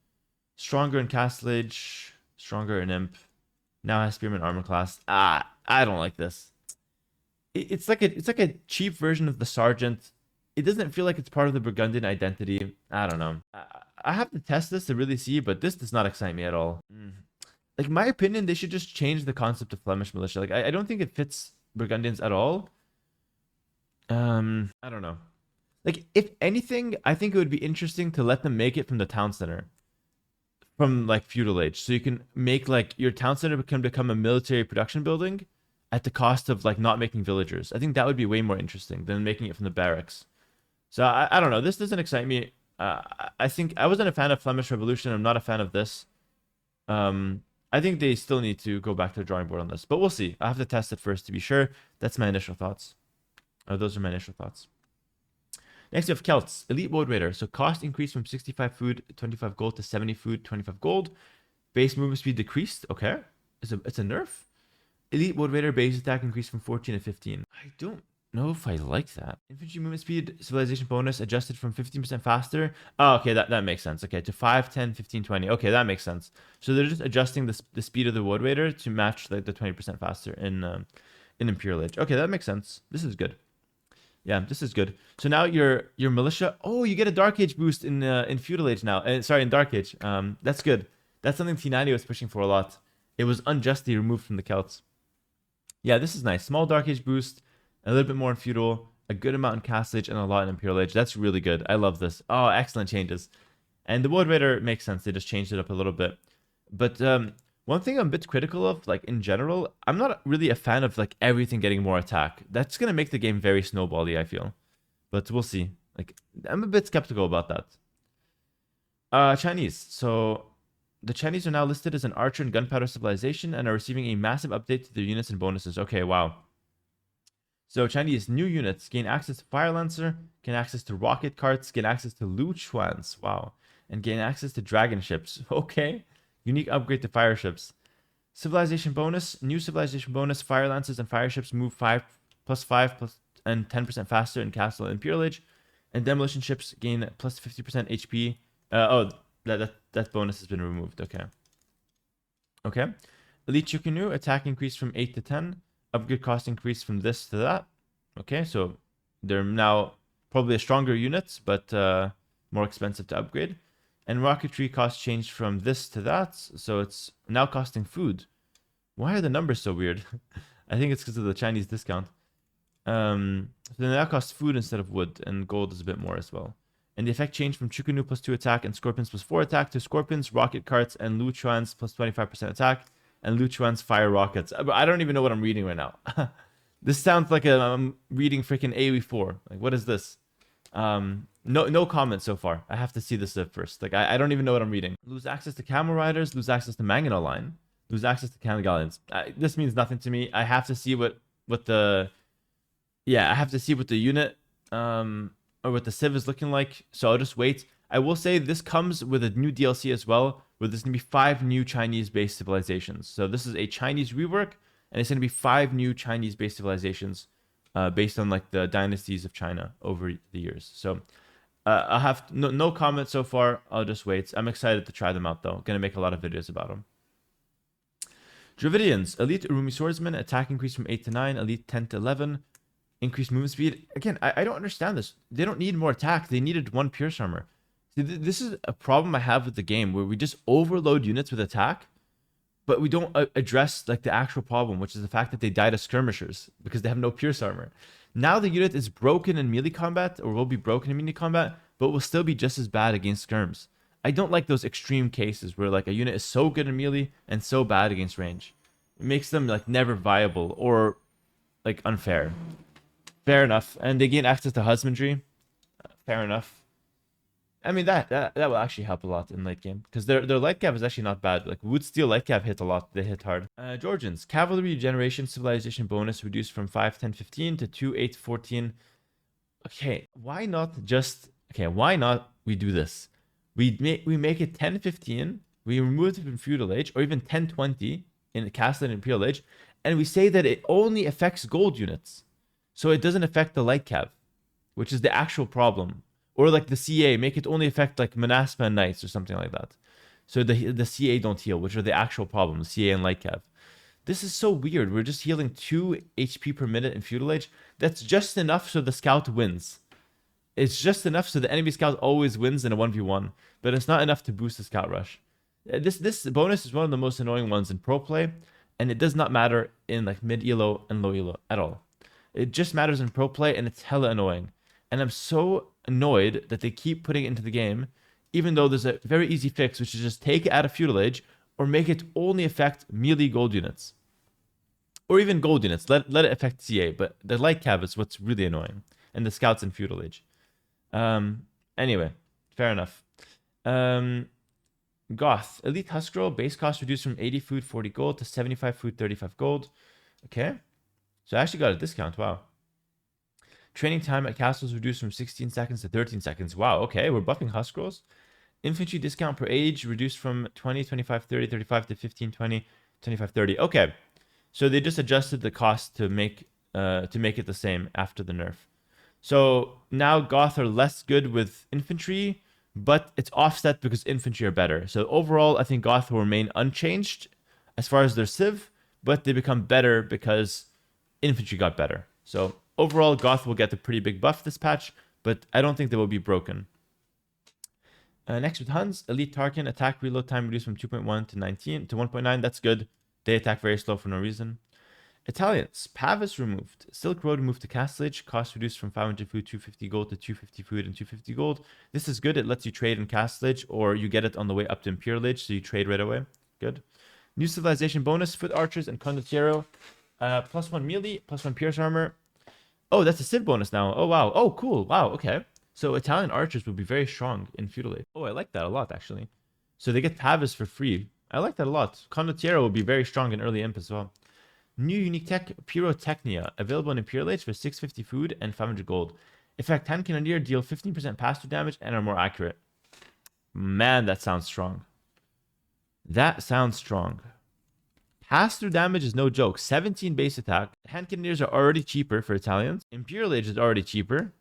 Stronger in Castle Age, stronger in Imp. Now has spearman armor class. I don't like this. It's like a cheap version of the sergeant. It doesn't feel like it's part of the Burgundian identity. I don't know. I have to test this to really see, but this does not excite me at all. Like, my opinion, they should just change the concept of Flemish militia. Like, I don't think it fits Burgundians at all. I don't know. Like, if anything, I think it would be interesting to let them make it from the town center. From, like, feudal age. So you can make, like, your town center can become a military production building at the cost of, like, not making villagers. I think that would be way more interesting than making it from the barracks. So, I don't know. This doesn't excite me. I think I wasn't a fan of Flemish Revolution. I'm not a fan of this. I think they still need to go back to the drawing board on this. But we'll see. I have to test it first to be sure. That's my initial thoughts. Those are my initial thoughts. Next, we have Celts. Elite Woad Raider. So cost increased from 65 food, 25 gold to 70 food, 25 gold. Base movement speed decreased. Okay. It's a nerf. Elite Woad Raider base attack increased from 14 to 15. I don't know if I like that. Infantry movement speed, civilization bonus adjusted from 15% faster. Oh, okay, that makes sense. Okay, to 5, 10, 15, 20. Okay, that makes sense. So they're just adjusting the speed of the Woad Raider to match like the 20% faster in Imperial Age. Okay, that makes sense. This is good. Yeah, this is good. So now your militia. Oh, you get a Dark Age boost in Feudal Age now. Sorry, in Dark Age. That's good. That's something T90 was pushing for a lot. It was unjustly removed from the Celts. Yeah, this is nice. Small Dark Age boost, a little bit more in Feudal, a good amount in Castle Age, and a lot in Imperial Age. That's really good. I love this. Oh, excellent changes. And the Woad Raider makes sense. They just changed it up a little bit. But one thing I'm a bit critical of, like in general, I'm not really a fan of like everything getting more attack. That's gonna make the game very snowbally, I feel. But we'll see. Like, I'm a bit skeptical about that. Chinese. So the Chinese are now listed as an archer and gunpowder civilization and are receiving a massive update to their units and bonuses. Okay, wow. So Chinese new units gain access to Fire Lancer, gain access to rocket carts, gain access to Lu Chuans. Wow. And gain access to dragon ships. Okay. Unique upgrade to fire ships. Civilization bonus. New civilization bonus. Fire Lancers and fire ships move 5 plus 5 plus and 10% faster in Castle and Imperial Age. And demolition ships gain plus 50% HP. That bonus has been removed. Okay. Okay. Elite Chukunu, attack increase from 8 to 10. Upgrade cost increase from this to that. Okay, so they're now probably a stronger unit, but more expensive to upgrade. And rocketry cost changed from this to that, so it's now costing food. Why are the numbers so weird? I think it's because of the Chinese discount. So they now cost food instead of wood, and gold is a bit more as well. And the effect changed from Chukunu +2 attack and Scorpions +4 attack to Scorpions, Rocket Carts, and Luchuan's +25% attack, and Luchuan's Fire Rockets. I don't even know what I'm reading right now. This sounds like I'm reading freaking AOE4. Like, what is this? No comment so far. I have to see this first. Like, I don't even know what I'm reading. Lose access to Camel Riders, lose access to Mangonel Line, lose access to Camel Galleons. This means nothing to me. I have to see what the... Yeah, I have to see what the unit or what the Civ is looking like. So I'll just wait. I will say this comes with a new DLC as well, where there's going to be 5 new Chinese-based civilizations. So this is a Chinese rework, and it's going to be 5 new Chinese-based civilizations based on like the dynasties of China over the years. So I'll have no comment so far. I'll just wait. I'm excited to try them out though. Going to make a lot of videos about them. Dravidians, Elite Urumi Swordsman, attack increase from 8 to 9, Elite 10 to 11. Increased movement speed. Again, I don't understand this. They don't need more attack. They needed 1 pierce armor. See, this is a problem I have with the game, where we just overload units with attack, but we don't address like the actual problem, which is the fact that they die to skirmishers because they have no pierce armor. Now the unit is broken in melee combat, or will be broken in melee combat, but will still be just as bad against skirms. I don't like those extreme cases where like a unit is so good in melee and so bad against range. It makes them like never viable or like unfair. Fair enough. And they gain access to husbandry. Fair enough. I mean, that will actually help a lot in late game, because their light cav is actually not bad. Like Wood Steel light cav hit a lot. They hit hard. Georgians, cavalry regeneration civilization bonus reduced from 5, 10, 15 to 2, 8, 14. Okay, why not we do this? We make it 10, 15. We remove it from feudal age, or even 10, 20 in the castle and imperial age, and we say that it only affects gold units. So it doesn't affect the light cav, which is the actual problem. Or like the CA, make it only affect like Manaspa and Knights or something like that. So the CA don't heal, which are the actual problem, the CA and light cav. This is so weird. We're just healing 2 HP per minute in feudal age. That's just enough so the scout wins. It's just enough so the enemy scout always wins in a 1v1, but it's not enough to boost the scout rush. This bonus is one of the most annoying ones in pro play, and it does not matter in like mid elo and low elo at all. It just matters in pro play, and it's hella annoying. And I'm so annoyed that they keep putting it into the game, even though there's a very easy fix, which is just take it out of feudal age, or make it only affect melee gold units. Or even gold units. Let it affect CA, but the light cav is what's really annoying. And the scouts in feudal age. Anyway, fair enough. Goth. Elite Husk Roll, base cost reduced from 80 food, 40 gold to 75 food, 35 gold. Okay. So I actually got a discount. Wow. Training time at castles reduced from 16 seconds to 13 seconds. Wow. Okay. We're buffing Husk Rolls. Infantry discount per age reduced from 20, 25, 30, 35 to 15, 20, 25, 30. Okay. So they just adjusted the cost to make it the same after the nerf. So now Goth are less good with infantry, but it's offset because infantry are better. So overall, I think Goth will remain unchanged as far as their civ, but they become better because infantry got better. So overall, Goth will get a pretty big buff this patch, but I don't think they will be broken. Next with Huns, Elite Tarkin, attack reload time reduced from 2.1 to 19 to 1.9. That's good. They attack very slow for no reason. Italians, Pavis removed. Silk Road moved to Castlage. Cost reduced from 500 food, 250 gold to 250 food and 250 gold. This is good. It lets you trade in Castlage, or you get it on the way up to Imperial Age, so you trade right away. Good. New civilization bonus, Foot Archers and Condottiero. +1 melee, +1 pierce armor. Oh, that's a Civ bonus now. Oh, wow. Oh, cool. Wow, okay. So Italian archers will be very strong in feudal age. Oh, I like that a lot, actually. So they get Pavis for free. I like that a lot. Condottiero will be very strong in early imp as well. New unique tech, Pyrotechnia, available in Imperial Age for 650 food and 500 gold. Effect, Hand Cannoneer deal 15% pass-through damage and are more accurate. Man, that sounds strong. That sounds strong. Pass-through damage is no joke. 17 base attack. Hand Cannoneers are already cheaper for Italians. Imperial Age is already cheaper.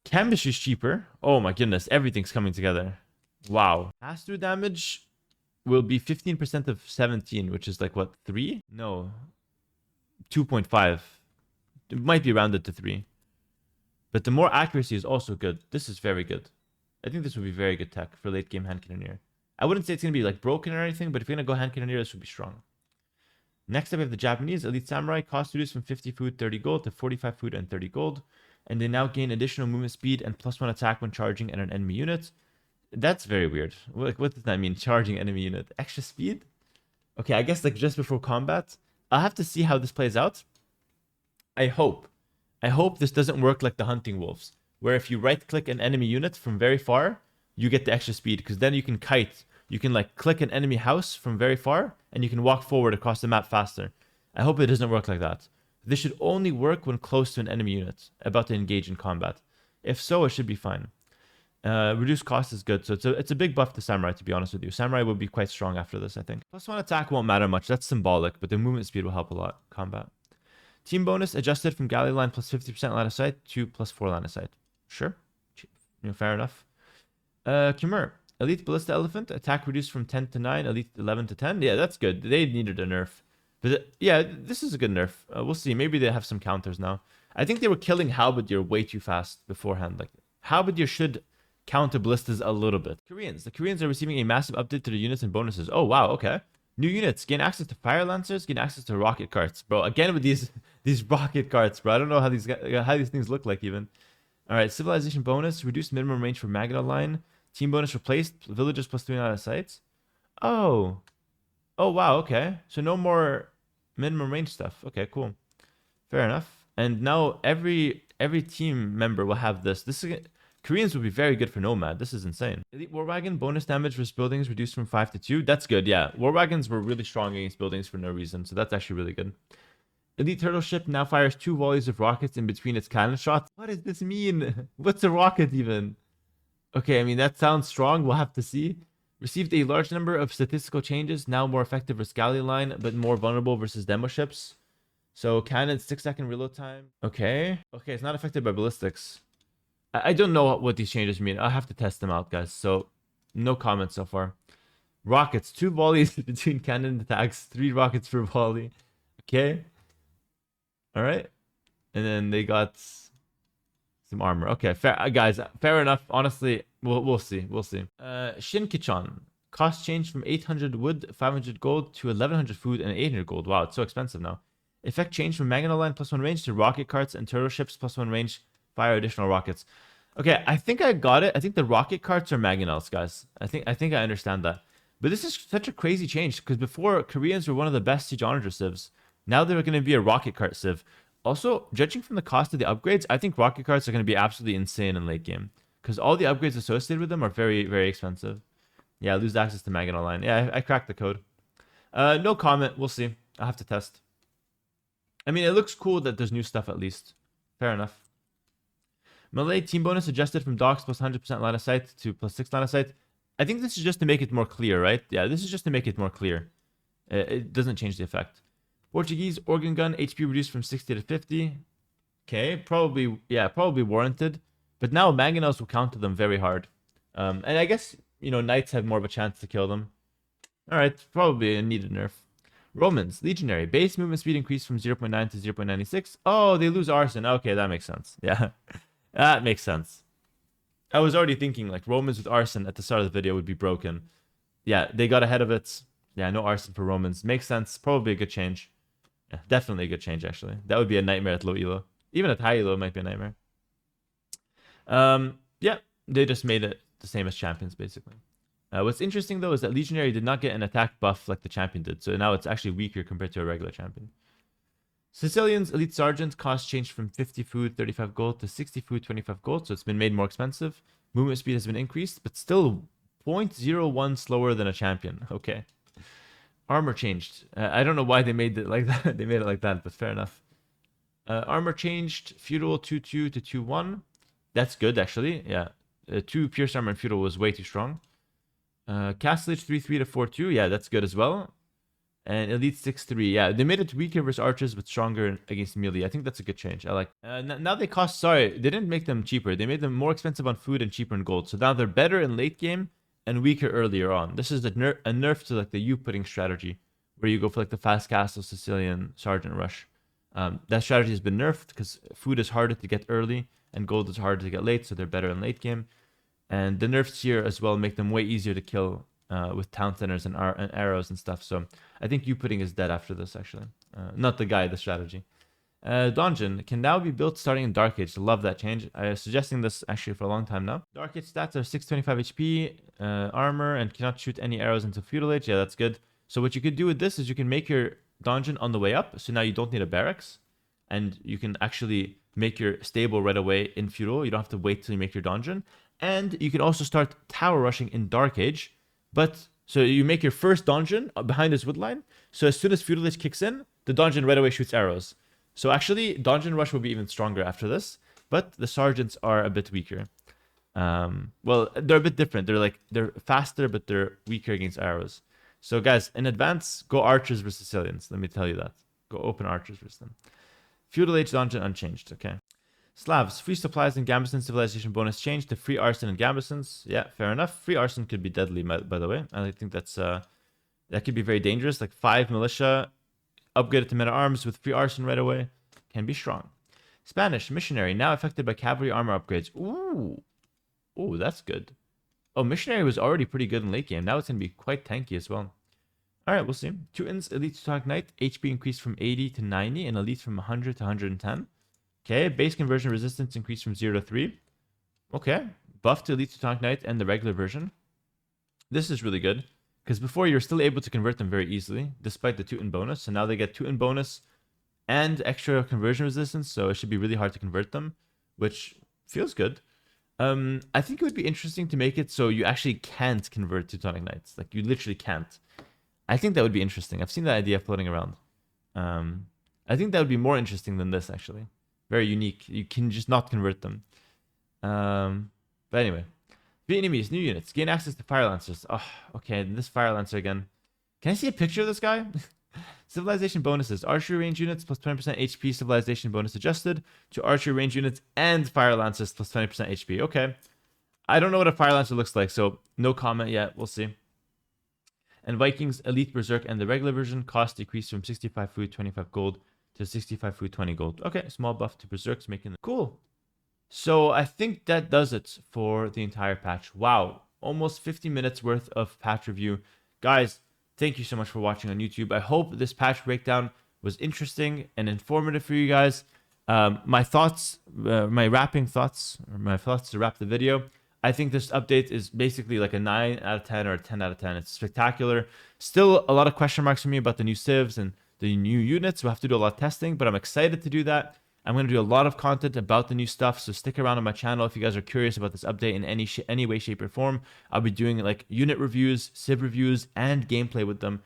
Chemistry's cheaper. Oh my goodness, everything's coming together. Wow. Pass-through damage will be 15% of 17, which is like what, 3? No, 2.5. It might be rounded to 3. But the more accuracy is also good. This is very good. I think this would be very good tech for late game hand cannoneer. I wouldn't say it's going to be like broken or anything, but if you're going to go hand cannoneer, this would be strong. Next up, we have the Japanese Elite Samurai. Cost reduced from 50 food, 30 gold to 45 food and 30 gold. And they now gain additional movement speed and +1 attack when charging at an enemy unit. That's very weird. Like, what does that mean? Charging enemy unit. Extra speed? Okay, I guess like just before combat. I'll have to see how this plays out. I hope this doesn't work like the hunting wolves, where if you right click an enemy unit from very far, you get the extra speed, because then you can kite. You can like click an enemy house from very far and you can walk forward across the map faster. I hope it doesn't work like that. This should only work when close to an enemy unit about to engage in combat. If so, it should be fine. Reduced cost is good, so it's a big buff to Samurai, to be honest with you. Samurai will be quite strong after this, I think. +1 attack won't matter much, that's symbolic, but the movement speed will help a lot. Combat. Team bonus adjusted from galley line plus 50% line of sight to +4 line of sight. Sure. Fair enough. Khmer. Elite Ballista Elephant. Attack reduced from 10 to 9. Elite 11 to 10. Yeah, that's good. They needed a nerf. But yeah, this is a good nerf. We'll see. Maybe they have some counters now. I think they were killing Halberdier way too fast beforehand. Like, Halberdier should counter ballistas a little bit. Koreans. The Koreans are receiving a massive update to their units and bonuses. Oh, wow. Okay. New units. Gain access to fire lancers. Gain access to rocket carts. Bro, again with these rocket carts, bro. I don't know how these things look like even. All right. Civilization bonus. Reduced minimum range for Maginot Line. Team bonus replaced. Villagers +3 out of sight. Oh. Oh, wow. Okay. So no more minimum range stuff. Okay, cool. Fair enough. And now every team member will have this. Koreans would be very good for Nomad. This is insane. Elite War Wagon, bonus damage versus buildings reduced from 5 to 2. That's good, yeah. War Wagons were really strong against buildings for no reason, so that's actually really good. Elite Turtle Ship now fires 2 volleys of rockets in between its cannon shots. What does this mean? What's a rocket even? Okay, I mean, that sounds strong. We'll have to see. Received a large number of statistical changes, now more effective versus galley line, but more vulnerable versus demo ships. So cannon 6-second reload time. Okay. Okay, it's not affected by ballistics. I don't know what these changes mean. I'll have to test them out, guys. So no comments so far. Rockets, 2 volleys between cannon attacks, 3 rockets per volley. Okay. All right. And then they got some armor. Okay, fair, guys. Fair enough. Honestly, we'll see. We'll see. Shinkichon. Cost change from 800 wood, 500 gold to 1100 food and 800 gold. Wow, it's so expensive now. Effect change from Maginot Line +1 range to rocket carts and turtle ships +1 range. Fire additional rockets. Okay, I think I got it. I think the rocket carts are Maginals, guys. I think I understand that. But this is such a crazy change, because before, Koreans were one of the best Siege Onager civs. Now they're going to be a rocket cart civ. Also, judging from the cost of the upgrades, I think rocket carts are going to be absolutely insane in late game, because all the upgrades associated with them are very, very expensive. Yeah, lose access to Maginot Line. Yeah, I cracked the code. No comment. We'll see. I'll have to test. I mean, it looks cool that there's new stuff at least. Fair enough. Malay team bonus adjusted from docks +100% line of sight to +6 line of sight. I think this is just to make it more clear, right? Yeah, this is just to make it more clear. It doesn't change the effect. Portuguese organ gun HP reduced from 60 to 50. Okay, probably warranted. But now Mangonels will counter them very hard. And I guess, Knights have more of a chance to kill them. Alright, probably a needed nerf. Romans, Legionary, base movement speed increased from 0.9 to 0.96. Oh, they lose arson. Okay, that makes sense. Yeah. That makes sense. I was already thinking, like, Romans with arson at the start of the video would be broken. Yeah, they got ahead of it. Yeah, no arson for Romans. Makes sense. Probably a good change. Yeah, definitely a good change, actually. That would be a nightmare at low elo. Even at high elo, it might be a nightmare. Yeah, they just made it the same as champions, basically. What's interesting, though, is that Legionary did not get an attack buff like the champion did. So now it's actually weaker compared to a regular champion. Sicilians, Elite Sergeant, cost changed from 50 food, 35 gold to 60 food, 25 gold. So it's been made more expensive. Movement speed has been increased, but still 0.01 slower than a champion. Okay. Armor changed. I don't know why they made it like that. They made it like that, but fair enough. Armor changed. Feudal 2-2 to 2-1. That's good, actually. Yeah. 2 Pierce Armor and Feudal was way too strong. Castlage 3-3 to 4-2. Yeah, that's good as well. And Elite 6-3. Yeah, they made it weaker versus archers, but stronger against melee. I think that's a good change. I like. Now they cost. Sorry, they didn't make them cheaper. They made them more expensive on food and cheaper in gold. So now they're better in late game and weaker earlier on. This is a nerf to like the U putting strategy, where you go for like the fast castle Sicilian sergeant rush. That strategy has been nerfed because food is harder to get early and gold is harder to get late, so they're better in late game. And the nerfs here as well make them way easier to kill with town centers and arrows and stuff. So I think U-putting is dead after this, actually. Not the guy, the strategy. Donjon can now be built starting in Dark Age. Love that change. I was suggesting this actually for a long time now. Dark Age stats are 625 HP, armor, and cannot shoot any arrows until Feudal Age. Yeah, that's good. So what you could do with this is you can make your donjon on the way up. So now you don't need a barracks. And you can actually make your stable right away in Feudal. You don't have to wait till you make your donjon. And you can also start tower rushing in Dark Age. But so you make your first donjon behind this wood line. So as soon as Feudal Age kicks in, the donjon right away shoots arrows. So actually, donjon rush will be even stronger after this. But the sergeants are a bit weaker. Well, they're a bit different. They're faster, but they're weaker against arrows. So guys, in advance, go archers versus Sicilians. Let me tell you that. Go open archers versus them. Feudal Age donjon unchanged. Okay. Slavs, free supplies and Gambesson civilization bonus changed to free arson and Gambessons. Yeah, fair enough. Free arson could be deadly, by the way. I think that's that could be very dangerous. Like 5 militia, upgraded to men at arms with free arson right away, can be strong. Spanish missionary now affected by cavalry armor upgrades. Ooh, that's good. Oh, missionary was already pretty good in late game. Now it's gonna be quite tanky as well. All right, we'll see. Teutons elite Teutonic Knight HP increased from 80 to 90, and elite from 100 to 110. Okay, base conversion resistance increased from 0 to 3. Okay, buff to Elite Teutonic Knight and the regular version. This is really good, because before you're still able to convert them very easily, despite the Teuton bonus. So now they get Teuton bonus and extra conversion resistance, so it should be really hard to convert them, which feels good. I think it would be interesting to make it so you actually can't convert Teutonic Knights. Like, you literally can't. I think that would be interesting. I've seen that idea floating around. I think that would be more interesting than this, actually. Very unique. You can just not convert them. But anyway. Vietnamese, new units. Gain access to Fire Lancers. Oh, okay. This Fire Lancer again. Can I see a picture of this guy? Civilization bonuses. Archery range units plus 20% HP civilization bonus adjusted to archery range units and Fire Lancers plus 20% HP. Okay. I don't know what a Fire Lancer looks like, so no comment yet. We'll see. And Vikings, Elite Berserk, and the regular version cost decreased from 65 food, 25 gold to 65 food, 20 gold. Okay, small buff to Berserks, making it cool. So I think that does it for the entire patch. Wow, almost 50 minutes worth of patch review. Guys, thank you so much for watching on YouTube. I hope this patch breakdown was interesting and informative for you guys. My thoughts, my wrapping thoughts, or my thoughts to wrap the video. I think this update is basically like a 9 out of 10 or a 10 out of 10. It's spectacular. Still a lot of question marks for me about the new civs and the new units. We'll have to do a lot of testing, but I'm excited to do that. I'm going to do a lot of content about the new stuff, so stick around on my channel if you guys are curious about this update in any way, shape, or form. I'll be doing like unit reviews, civ reviews, and gameplay with them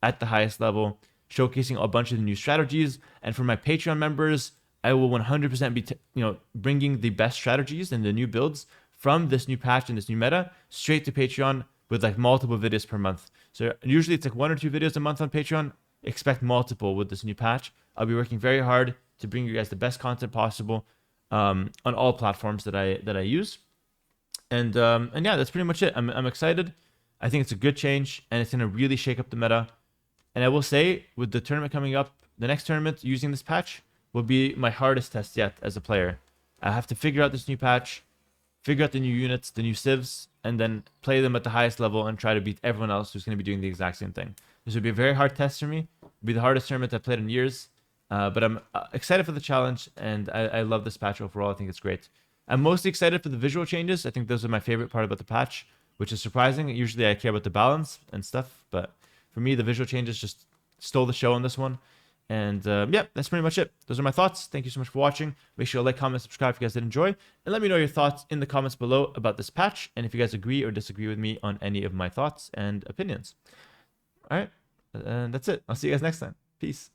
at the highest level, showcasing a bunch of the new strategies. And for my Patreon members, I will 100% be bringing the best strategies and the new builds from this new patch and this new meta straight to Patreon with like multiple videos per month. So usually it's like 1 or 2 videos a month on Patreon. Expect multiple with this new patch. I'll be working very hard to bring you guys the best content possible on all platforms that I use. And yeah, that's pretty much it. I'm excited. I think it's a good change, and it's gonna really shake up the meta. And I will say, with the tournament coming up, the next tournament using this patch will be my hardest test yet as a player. I have to figure out this new patch, figure out the new units, the new civs, and then play them at the highest level and try to beat everyone else who's going to be doing the exact same thing. This would be a very hard test for me. It'll be the hardest tournament I've played in years. But I'm excited for the challenge, and I love this patch overall. I think it's great. I'm mostly excited for the visual changes. I think those are my favorite part about the patch, which is surprising. Usually I care about the balance and stuff, but for me, the visual changes just stole the show on this one. And yeah, that's pretty much it. Those are my thoughts. Thank you so much for watching. Make sure to like, comment, subscribe if you guys did enjoy. And let me know your thoughts in the comments below about this patch, and if you guys agree or disagree with me on any of my thoughts and opinions. All right, and that's it. I'll see you guys next time. Peace.